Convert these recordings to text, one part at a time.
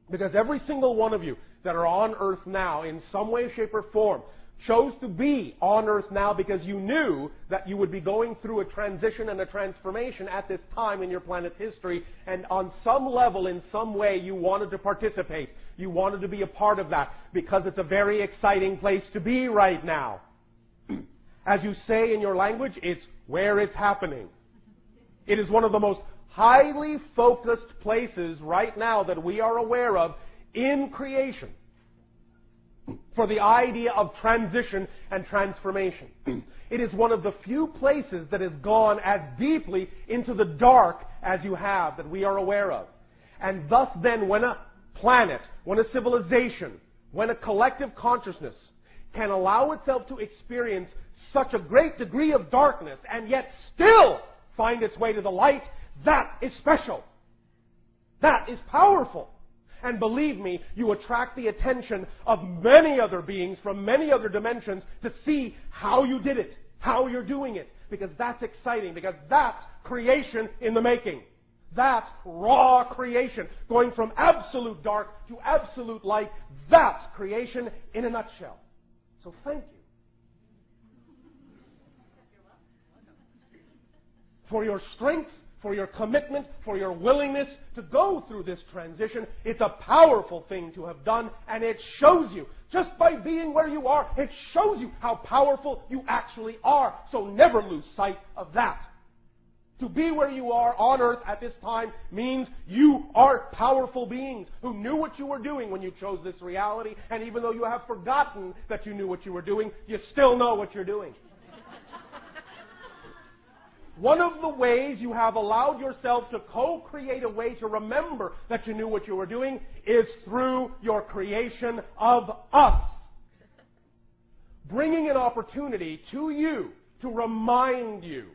Because every single one of you that are on earth now, in some way, shape, or form, chose to be on earth now because you knew that you would be going through a transition and a transformation at this time in your planet's history, and on some level, in some way, you wanted to participate. You wanted to be a part of that because it's a very exciting place to be right now. As you say in your language, it's where it's happening. It is one of the most highly focused places right now that we are aware of in creation for the idea of transition and transformation. It is one of the few places that has gone as deeply into the dark as you have, that we are aware of. And thus then, when a planet, when a civilization, when a collective consciousness can allow itself to experience such a great degree of darkness and yet still find its way to the light, that is special. That is powerful. And believe me, you attract the attention of many other beings from many other dimensions to see how you did it, how you're doing it. Because that's exciting, because that's creation in the making. That's raw creation, going from absolute dark to absolute light. That's creation in a nutshell. So thank you for your strength, for your commitment, for your willingness to go through this transition. It's a powerful thing to have done, and it shows you, just by being where you are, it shows you how powerful you actually are. So never lose sight of that. To be where you are on earth at this time means you are powerful beings who knew what you were doing when you chose this reality, and even though you have forgotten that you knew what you were doing, you still know what you're doing. One of the ways you have allowed yourself to co-create a way to remember that you knew what you were doing is through your creation of us. Bringing an opportunity to you to remind you,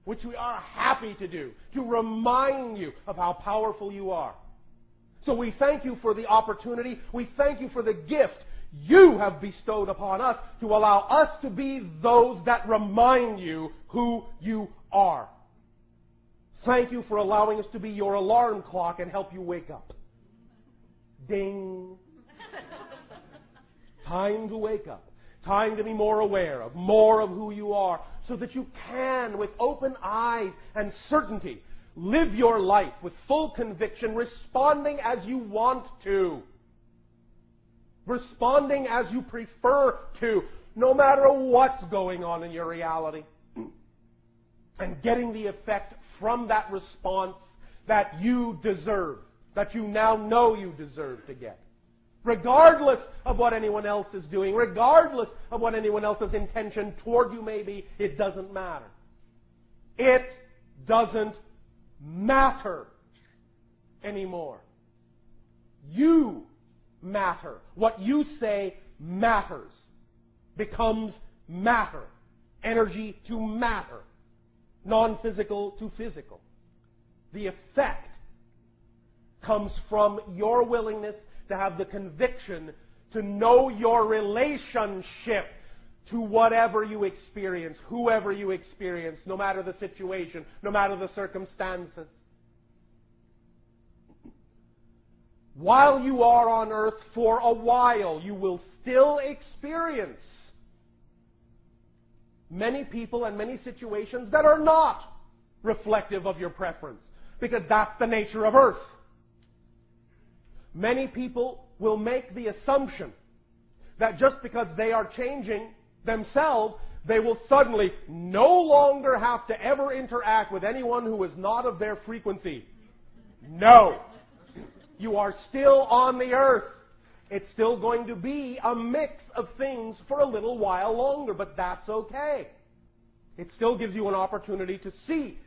which we are happy to do, to remind you of how powerful you are. So we thank you for the opportunity. We thank you for the gift you have bestowed upon us to allow us to be those that remind you who you are. Thank you for allowing us to be your alarm clock and help you wake up. Ding. Time to wake up. Time to be more aware of, more of who you are, so that you can, with open eyes and certainty, live your life with full conviction, responding as you want to. Responding as you prefer to, no matter what's going on in your reality. And getting the effect from that response that you deserve, that you now know you deserve to get. Regardless of what anyone else is doing, regardless of what anyone else's intention toward you may be, it doesn't matter. It doesn't matter anymore. You matter. What you say matters. Becomes matter. Energy to matter. Non-physical to physical. The effect comes from your willingness to have the conviction to know your relationship to whatever you experience, whoever you experience, no matter the situation, no matter the circumstances. While you are on earth, for a while, you will still experience many people and many situations that are not reflective of your preference, because that's the nature of earth. Many people will make the assumption that just because they are changing themselves, they will suddenly no longer have to ever interact with anyone who is not of their frequency. No. You are still on the earth. It's still going to be a mix of things for a little while longer, but that's okay. It still gives you an opportunity to see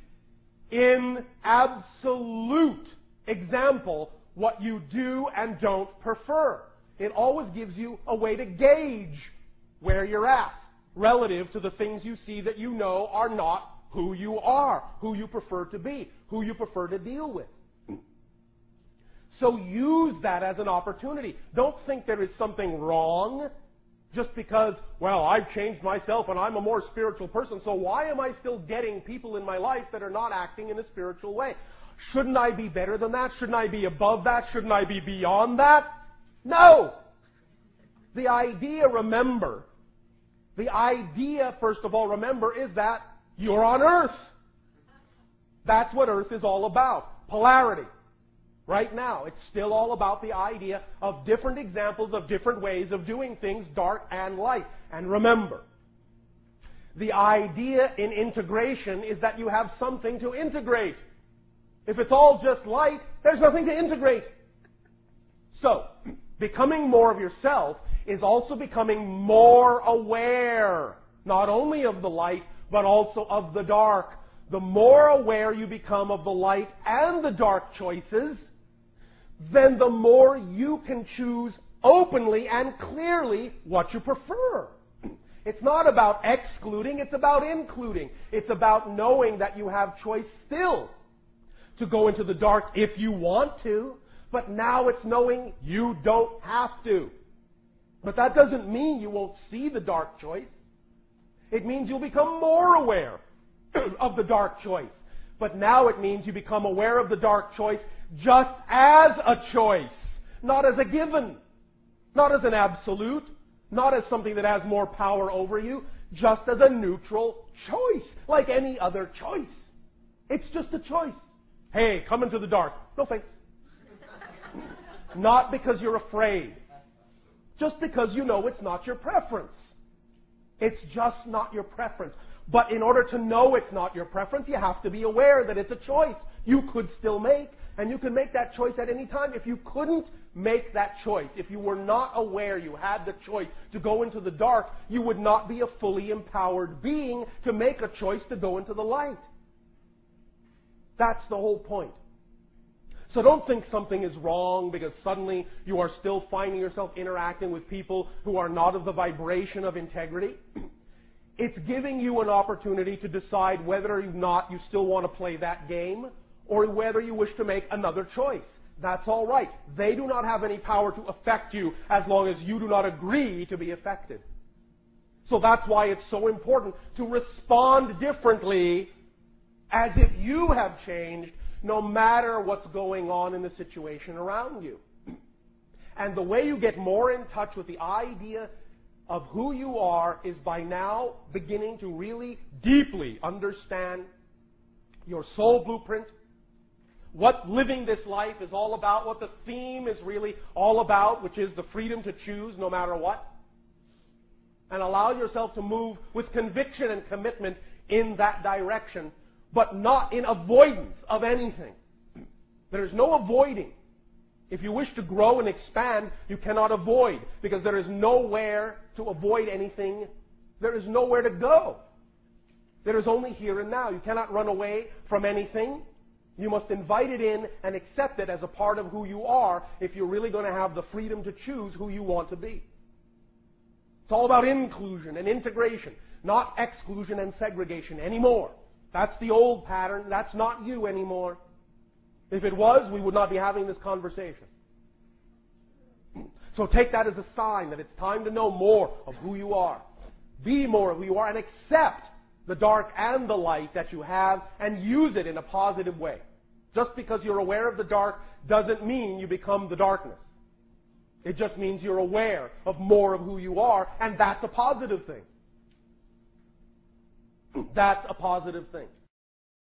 in absolute example what you do and don't prefer. It always gives you a way to gauge where you're at relative to the things you see that you know are not who you are, who you prefer to be, who you prefer to deal with. So use that as an opportunity. Don't think there is something wrong just because, well, I've changed myself and I'm a more spiritual person, so why am I still getting people in my life that are not acting in a spiritual way? Shouldn't I be better than that? Shouldn't I be above that? Shouldn't I be beyond that? No! The idea, remember, first of all, remember, is that you're on earth. That's what earth is all about. Polarity. Right now, it's still all about the idea of different examples of different ways of doing things, dark and light. And remember, the idea in integration is that you have something to integrate. If it's all just light, there's nothing to integrate. So, becoming more of yourself is also becoming more aware, not only of the light, but also of the dark. The more aware you become of the light and the dark choices, then the more you can choose openly and clearly what you prefer. It's not about excluding, it's about including. It's about knowing that you have choice still to go into the dark if you want to, but now it's knowing you don't have to. But that doesn't mean you won't see the dark choice. It means you'll become more aware of the dark choice. But now it means you become aware of the dark choice just as a choice, not as a given, not as an absolute, not as something that has more power over you, just as a neutral choice, like any other choice. It's just a choice. Hey, come into the dark. No thanks. Not because you're afraid. Just because you know it's not your preference. It's just not your preference. But in order to know it's not your preference, you have to be aware that it's a choice you could still make, and you can make that choice at any time. If you couldn't make that choice, if you were not aware you had the choice to go into the dark, you would not be a fully empowered being to make a choice to go into the light. That's the whole point. So don't think something is wrong because suddenly you are still finding yourself interacting with people who are not of the vibration of integrity. It's giving you an opportunity to decide whether or not you still want to play that game or whether you wish to make another choice. That's all right. They do not have any power to affect you as long as you do not agree to be affected. So that's why it's so important to respond differently as if you have changed no matter what's going on in the situation around you. And the way you get more in touch with the idea of who you are is by now beginning to really deeply understand your soul blueprint, what living this life is all about, what the theme is really all about, which is the freedom to choose no matter what. And allow yourself to move with conviction and commitment in that direction, but not in avoidance of anything. There is no avoiding. If you wish to grow and expand, you cannot avoid, because there is nowhere to avoid anything. There is nowhere to go. There is only here and now. You cannot run away from anything. You must invite it in and accept it as a part of who you are if you're really going to have the freedom to choose who you want to be. It's all about inclusion and integration, not exclusion and segregation anymore. That's the old pattern. That's not you anymore. If it was, we would not be having this conversation. So take that as a sign that it's time to know more of who you are. Be more of who you are and accept the dark and the light that you have and use it in a positive way. Just because you're aware of the dark doesn't mean you become the darkness. It just means you're aware of more of who you are, and that's a positive thing. That's a positive thing.